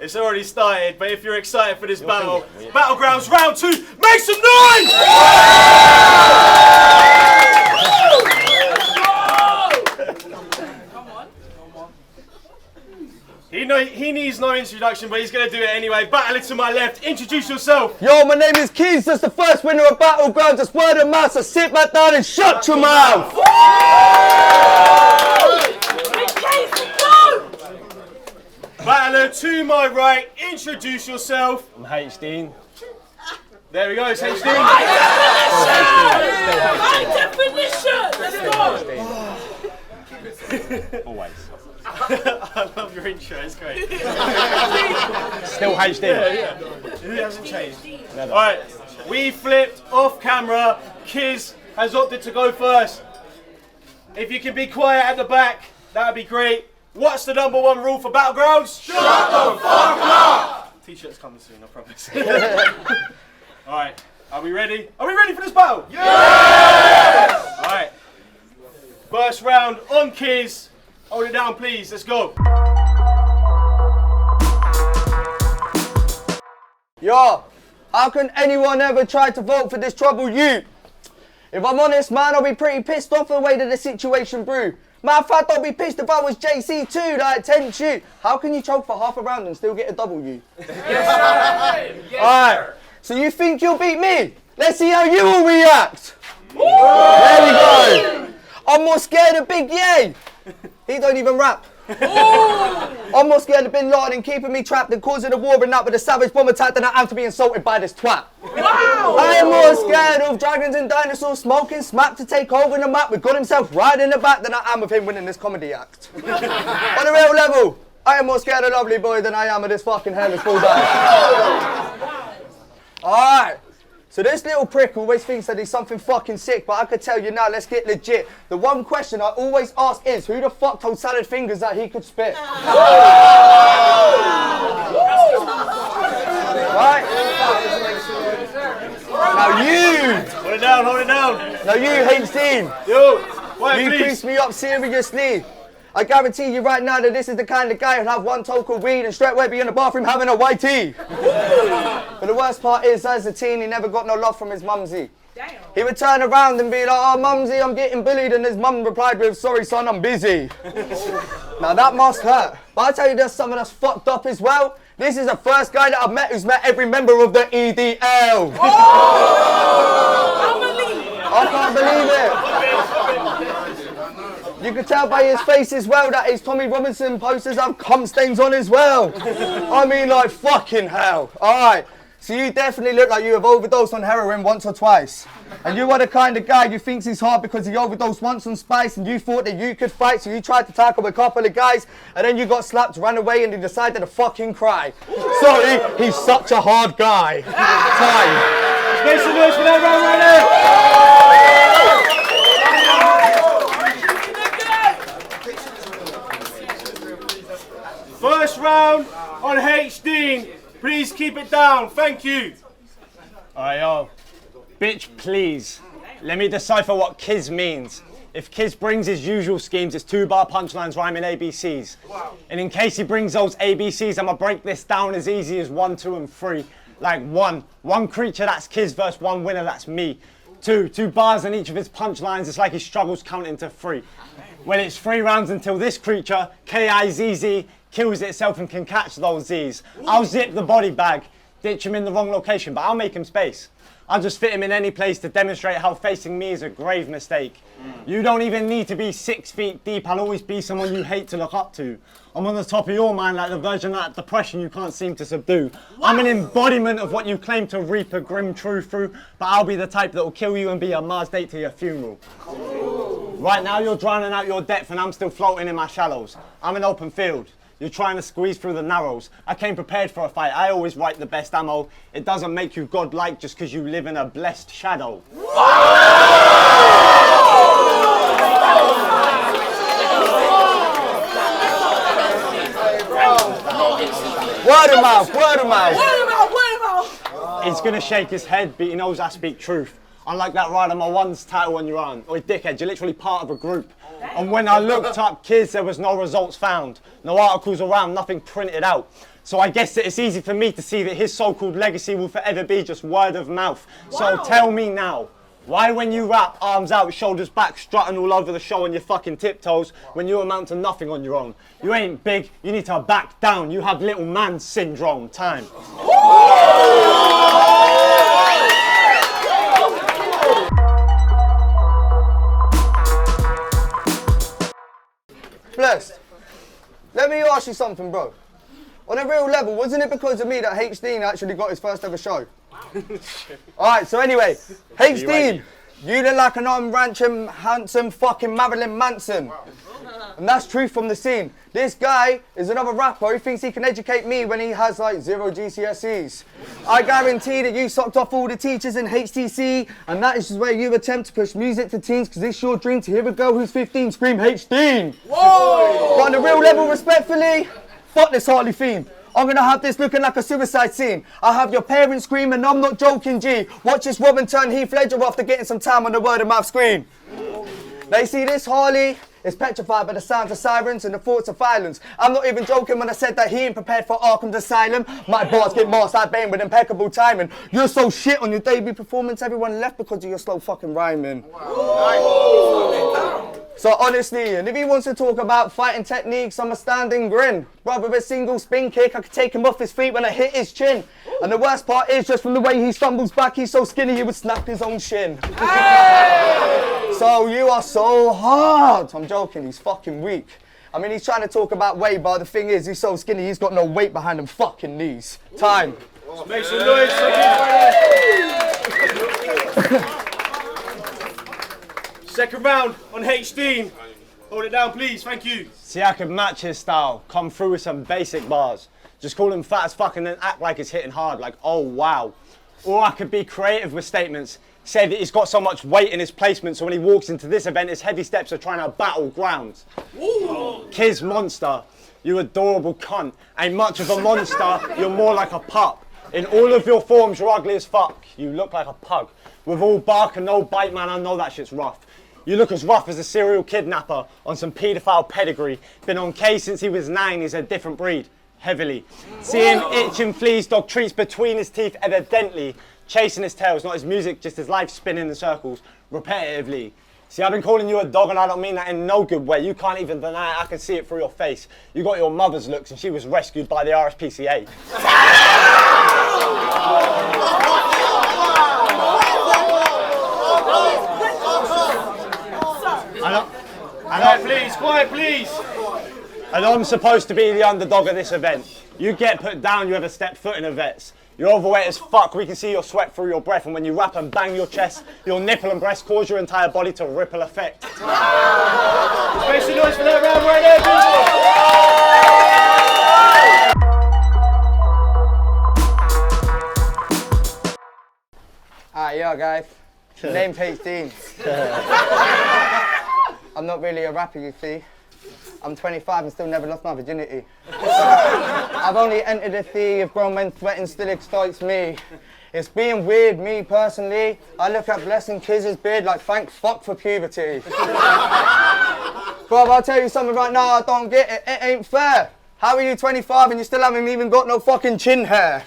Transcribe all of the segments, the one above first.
It's already started, but if you're excited for this battle, Battlegrounds round 2, make some noise! He needs no introduction, but he's going to do it anyway. Battling to my left, introduce yourself. Yo, my name is Kizz, that's the first winner of Battlegrounds. That's word of mouth, so sit back down and shut your mouth. Battler to my right, introduce yourself. I'm Deane. There we go, it's Deane. High definition! Let's go! Always. I love your intro, it's great. Still HD. Yeah. It hasn't changed. Alright, we flipped off camera. Kizz has opted to go first. If you can be quiet at the back, that would be great. What's the #1 rule for Battlegrounds? Shut the fuck up! T-shirt's coming soon, I promise. Alright, are we ready? Are we ready for this battle? Yes! Alright. First round on Kizz. Hold it down, please. Let's go. Yo, how can anyone ever try to vote for this troubled youth? If I'm honest, man, I'll be pretty pissed off the way that the situation brew. Matter of fact, I'll be pissed if I was JC too, like 10 shoot. How can you choke for half a round and still get a W? Yes, sir! Alright, so you think you'll beat me? Let's see how you will react. There we go. I'm more scared of Big Yay. He don't even rap. I'm more scared of Bin Laden keeping me trapped than causing a war and that with a savage bomb attack than I am to be insulted by this twat. Wow! I am more scared of dragons and dinosaurs smoking smack to take over the map with God himself right in the back than I am of him winning this comedy act. On a real level, I am more scared of Lovely Boy than I am of this fucking hairless bull guy. Alright. So this little prick always thinks that he's something fucking sick, but I could tell you now, let's get legit. The one question I always ask is, who the fuck told Salad Fingers that he could spit? Right? Now you! Hold it down, hold it down. Now you, H-Team. Yo, quiet, You please. crease me up seriously. I guarantee you right now that this is the kind of guy who'll have one toke of weed and straight away be in the bathroom having a white tea. But the worst part is, as a teen, he never got no love from his mumsy. Damn. He would turn around and be like, oh, mumsy, I'm getting bullied, and his mum replied with, sorry, son, I'm busy. Now that must hurt. But I'll tell you there's something that's fucked up as well. This is the first guy that I've met who's met every member of the EDL. Oh! I can't believe it. You can tell by his face as well that his Tommy Robinson posters have cum stains on as well. I mean, like, fucking hell. Alright, so you definitely look like you have overdosed on heroin once or twice. And you are the kind of guy who thinks he's hard because he overdosed once on spice and you thought that you could fight, so you tried to tackle a couple of guys and then you got slapped, ran away, and he decided to fucking cry. Sorry, he's such a hard guy. Time. Make some noise for that round right there. First round on Deane. Please keep it down. Thank you. Alright, yo. Bitch, please. Let me decipher what Kizz means. If Kizz brings his usual schemes, it's 2-bar punchlines rhyming ABCs. Wow. And in case he brings those ABCs, I'ma break this down as easy as 1, 2, and 3. Like one creature, that's Kizz, versus one winner, that's me. Two bars in each of his punchlines, it's like he struggles counting to 3. Well, it's 3 rounds until this creature, K-I-Z-Z, kills itself and can catch those Z's. I'll zip the body bag, ditch him in the wrong location, but I'll make him space. I'll just fit him in any place to demonstrate how facing me is a grave mistake. You don't even need to be 6 feet deep, I'll always be someone you hate to look up to. I'm on the top of your mind like the version of that depression you can't seem to subdue. I'm an embodiment of what you claim to reap a grim truth through, but I'll be the type that will kill you and be a Mars date to your funeral. Right now you're drowning out your depth and I'm still floating in my shallows. I'm an open field. You're trying to squeeze through the narrows. I came prepared for a fight. I always write the best ammo. It doesn't make you godlike just because you live in a blessed shadow. Word of mouth, word of mouth. He's gonna shake his head, but he knows I speak truth. Unlike that Rider My One's title on your arm. Oi, dickhead, you're literally part of a group. And when I looked up Kizz, there was no results found. No articles around, nothing printed out. So I guess that it's easy for me to see that his so-called legacy will forever be just word of mouth. So tell me now, why when you rap, arms out, shoulders back, strutting all over the show on your fucking tiptoes, when you amount to nothing on your own? You ain't big, you need to back down, you have little man syndrome. Time. Blessed, let me ask you something, bro. On a real level, wasn't it because of me that Deane actually got his first ever show? Alright, so anyway, Deane, you look like an unrancham, handsome fucking Marilyn Manson. And that's truth from the scene. This guy is another rapper who thinks he can educate me when he has like 0 GCSEs. I guarantee that you sucked off all the teachers in HTC, and that is where you attempt to push music to teens because it's your dream to hear a girl who's 15 scream Deane. Whoa! But on the real level, respectfully, fuck this Harley theme. I'm gonna have this looking like a suicide scene. I have your parents screaming, I'm not joking, G. Watch this Robin turn Heath Ledger after getting some time on the word of mouth screen. They see this Harley is petrified by the sounds of sirens and the thoughts of violence. I'm not even joking when I said that he ain't prepared for Arkham's Asylum. My bars get masked like Bane with impeccable timing. You're so shit on your debut performance, everyone left because of your slow fucking rhyming. So honestly, and if he wants to talk about fighting techniques, I'm a standing grin. Brother, a single spin kick, I could take him off his feet when I hit his chin. And the worst part is, just from the way he stumbles back, he's so skinny he would snap his own shin. So you are so hard. I'm joking, he's fucking weak. I mean, he's trying to talk about weight, but the thing is, he's so skinny, he's got no weight behind them fucking knees. Time. Make some noise. Second round on Deane. Hold it down, please. Thank you. See, I could match his style, come through with some basic bars. Just call him fat as fuck and then act like it's hitting hard, like, oh wow. Or I could be creative with statements, say that he's got so much weight in his placement, so when he walks into this event, his heavy steps are trying to Battlegrounds. Kizz monster, you adorable cunt. Ain't much of a monster, you're more like a pup. In all of your forms, you're ugly as fuck. You look like a pug. With all bark and no bite, man, I know that shit's rough. You look as rough as a serial kidnapper on some paedophile pedigree. Been on K since he was 9, he's a different breed. Heavily. See him itching fleas, dog treats between his teeth, evidently. Chasing his tails, not his music, just his life spinning in circles, repetitively. See, I've been calling you a dog and I don't mean that in no good way. You can't even deny it, I can see it through your face. You got your mother's looks and she was rescued by the RSPCA. Quiet, please. And I'm supposed to be the underdog of this event. You get put down, you ever step foot in a vet's. You're overweight as fuck, we can see your sweat through your breath, and when you rap and bang your chest, your nipple and breast cause your entire body to ripple effect. Make some noise for that round right there, people. Yo guys, name's Deane. I'm not really a rapper, you see. I'm 25 and still never lost my virginity. I've only entered the sea of grown men sweating still excites me. It's being weird, me personally. I look at Blessing Kizz's beard like thank fuck for puberty. Bro, I'll tell you something right now, I don't get it, it ain't fair. How are you 25 and you still haven't even got no fucking chin hair?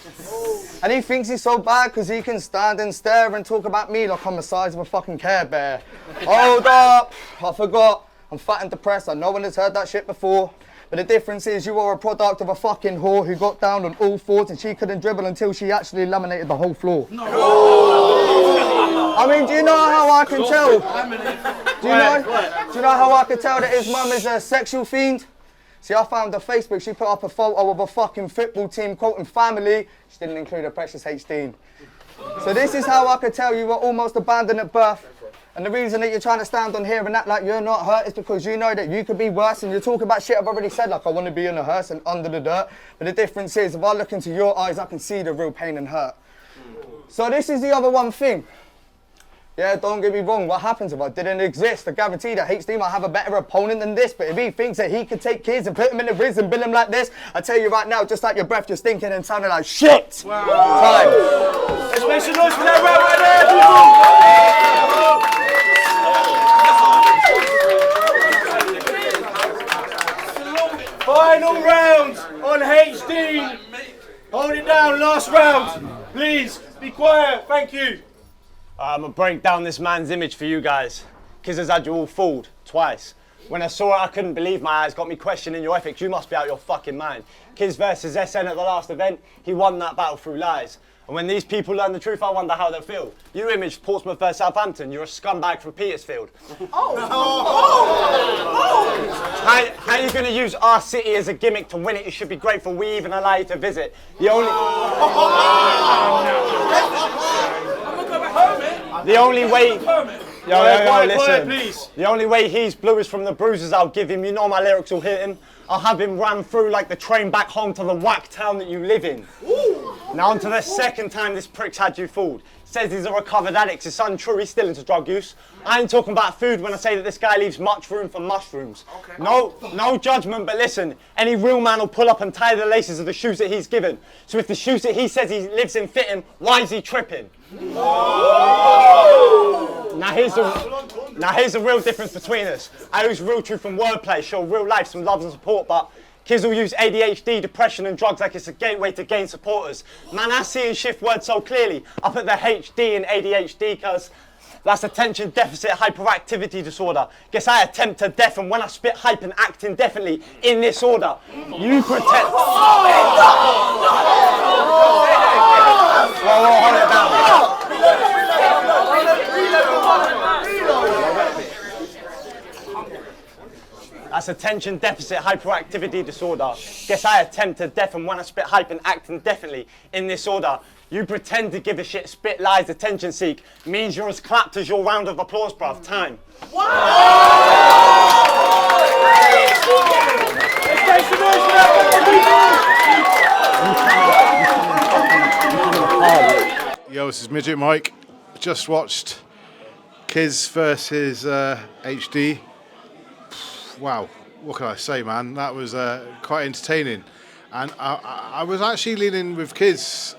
And he thinks he's so bad because he can stand and stare and talk about me like I'm the size of a fucking Care Bear. Hold up, I forgot. I'm fat and depressed, I no one has heard that shit before. But the difference is you are a product of a fucking whore who got down on all fours and she couldn't dribble until she actually laminated the whole floor. No. I mean, do you know how I can tell? Do you know how I can tell that his mum is a sexual fiend? See, I found on Facebook, she put up a photo of a fucking football team quoting family. She didn't include her precious Deane. So this is how I could tell you were almost abandoned at birth. And the reason that you're trying to stand on here and act like you're not hurt is because you know that you could be worse, and you're talking about shit I've already said, like I want to be in a hearse and under the dirt. But the difference is, if I look into your eyes, I can see the real pain and hurt. So this is the other one thing. Yeah, don't get me wrong, what happens if I didn't exist? I guarantee that Deane might have a better opponent than this, but if he thinks that he could take Kizz and put him in the Riz and bill him like this, I tell you right now, just like your breath, you're stinking and sounding like shit. Wow. Time. Let's make some noise for that round right there, people. Final round on Deane. quiet, thank you. I'm gonna break down this man's image for you guys. Kizz has had you all fooled twice. When I saw it, I couldn't believe my eyes. Got me questioning your ethics. You must be out your fucking mind. Kizz versus SN at the last event, he won that battle through lies. And when these people learn the truth, I wonder how they'll feel. You imaged Portsmouth versus Southampton. You're a scumbag from Petersfield. How are you going to use our city as a gimmick to win it? You should be grateful we even allow you to visit. The only way... Quiet, please. The only way he's blue is from the bruises I'll give him. You know my lyrics will hit him. I'll have him run through like the train back home to the whack town that you live in. Ooh. Now on to the second time this prick's had you fooled. Says he's a recovered addict. It's untrue, he's still into drug use. I ain't talking about food when I say that this guy leaves much room for mushrooms. Okay. No judgment, but listen, any real man will pull up and tie the laces of the shoes that he's given. So if the shoes that he says he lives in fit him, why is he tripping? Now here's the real difference between us. I use real truth and wordplay, show real life, some love and support, but Kizz will use ADHD, depression and drugs like it's a gateway to gain supporters. Man, I see and shift words so clearly. I put the HD in ADHD cause that's attention deficit hyperactivity disorder. Guess I attempt to deafen when I spit hype and act indefinitely in this order. You pretend... Whoa, hold it down. That's attention deficit hyperactivity disorder. Guess I attempt to deafen when I spit hype and act indefinitely in this order. You pretend to give a shit, spit lies, attention seek. Means you're as clapped as your round of applause, bruv. Time. Yo, this is Midget Mike. Just watched Kizz versus HD. Wow, what can I say, man? That was quite entertaining. And I was actually leaning with Kizz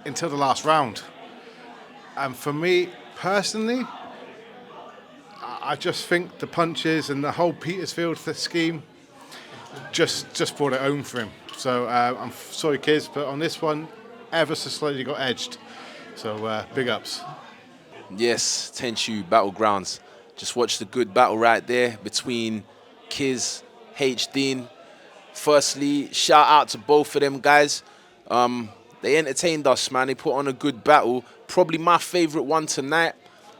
until the last round. And for me, personally, I just think the punches and the whole Petersfield scheme just brought it home for him. So I'm sorry, Kizz, but on this one, ever so slightly got edged. So big ups. Yes, Tenchu Battlegrounds. Just watched a good battle right there between Kizz, Deane. Firstly, shout out to both of them guys. They entertained us, man. They put on a good battle. Probably my favourite one tonight.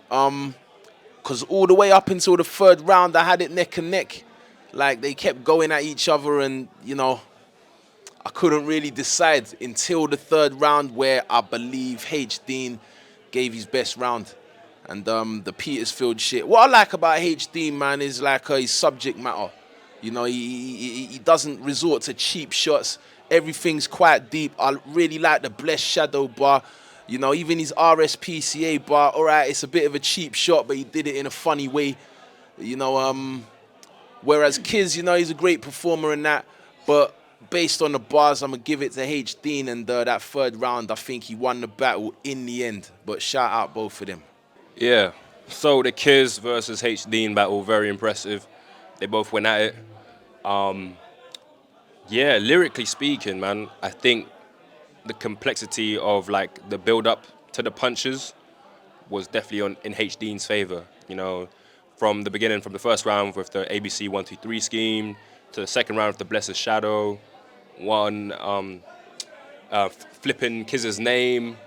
Because all the way up until the third round, I had it neck and neck. Like, they kept going at each other and, you know, I couldn't really decide until the third round where I believe Deane gave his best round. And the Petersfield shit. What I like about Deane, man, is like his subject matter. You know, he doesn't resort to cheap shots. Everything's quite deep. I really like the Blessed Shadow bar. You know, even his RSPCA bar, all right, it's a bit of a cheap shot, but he did it in a funny way. You know, whereas Kizz, you know, he's a great performer in that. But based on the bars, I'm going to give it to Deane. And that third round, I think he won the battle in the end. But shout out both of them. Yeah, so the Kizz versus Deane battle, very impressive. They both went at it. Yeah, lyrically speaking, man, I think the complexity of like the build-up to the punches was definitely in Deane's favor. You know, from the beginning, from the first round with the ABC 1-2-3 scheme to the second round with the Blessed Shadow, flipping Kizz's name.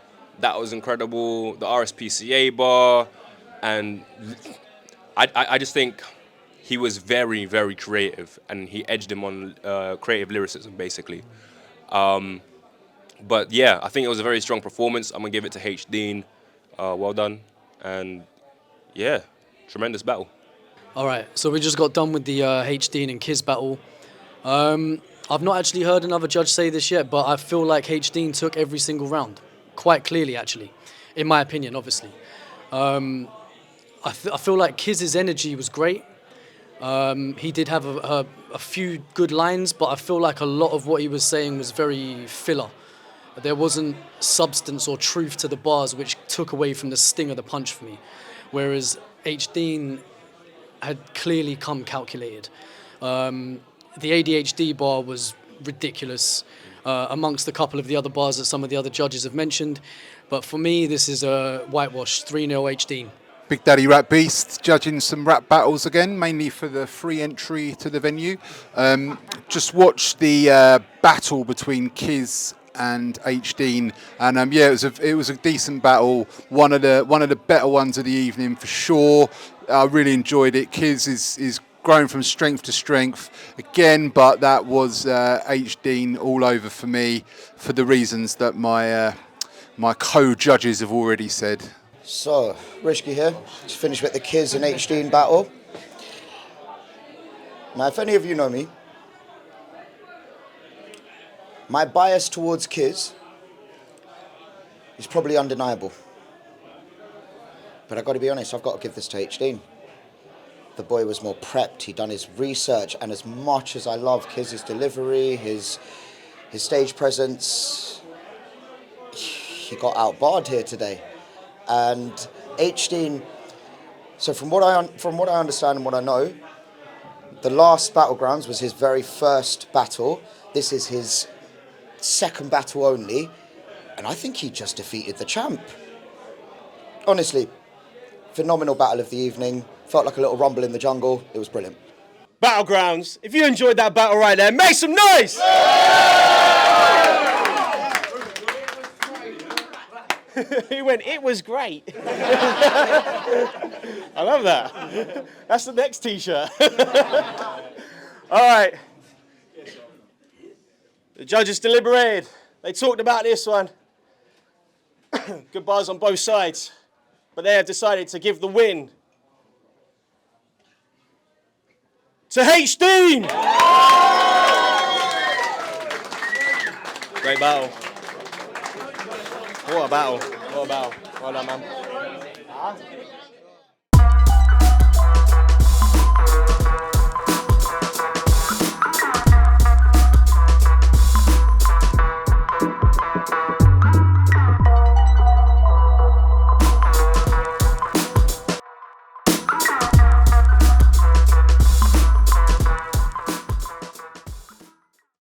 That was incredible. The RSPCA bar, and I just think he was very, very creative, and he edged him on creative lyricism, basically. But yeah, I think it was a very strong performance. I'm gonna give it to Deane. Well done, and yeah, tremendous battle. All right, so we just got done with the Deane and Kizz battle. I've not actually heard another judge say this yet, but I feel like Deane took every single round. Quite clearly, actually, in my opinion, obviously. I feel like Kizz's energy was great. He did have a few good lines, but I feel like a lot of what he was saying was very filler. There wasn't substance or truth to the bars, which took away from the sting of the punch for me. Whereas Deane had clearly come calculated. The ADHD bar was ridiculous. amongst a couple of the other bars that some of the other judges have mentioned. But for me, this is a whitewash, 3-0 H. Deane. Big Daddy Rap Beast judging some rap battles again, mainly for the free entry to the venue. Just watched the battle between Kizz and H. Deane, and yeah, it was a decent battle. One of the better ones of the evening for sure. I really enjoyed it. Kizz is growing from strength to strength again, but that was H. Deane all over for me for the reasons that my co-judges have already said. So, Rishki here, just finished with the Kizz and H. Deane battle. Now, if any of you know me, my bias towards Kizz is probably undeniable. But I've got to be honest, I've got to give this to H. Deane. The boy was more prepped, he'd done his research, and as much as I love Kizz's delivery, his stage presence, he got outbarred here today. And H. Deane, so from what I understand and what I know, the last Battlegrounds was his very first battle. This is his second battle only, and I think he just defeated the champ. Honestly, phenomenal battle of the evening. Felt like a little rumble in the jungle. It was brilliant. Battlegrounds, if you enjoyed that battle right there, make some noise! He went, it was great. I love that. That's the next t-shirt. All right. The judges deliberated. They talked about this one. Good bars on both sides. But they have decided to give the win to H. Deane. Great battle. What a battle. What a battle. Well done, man.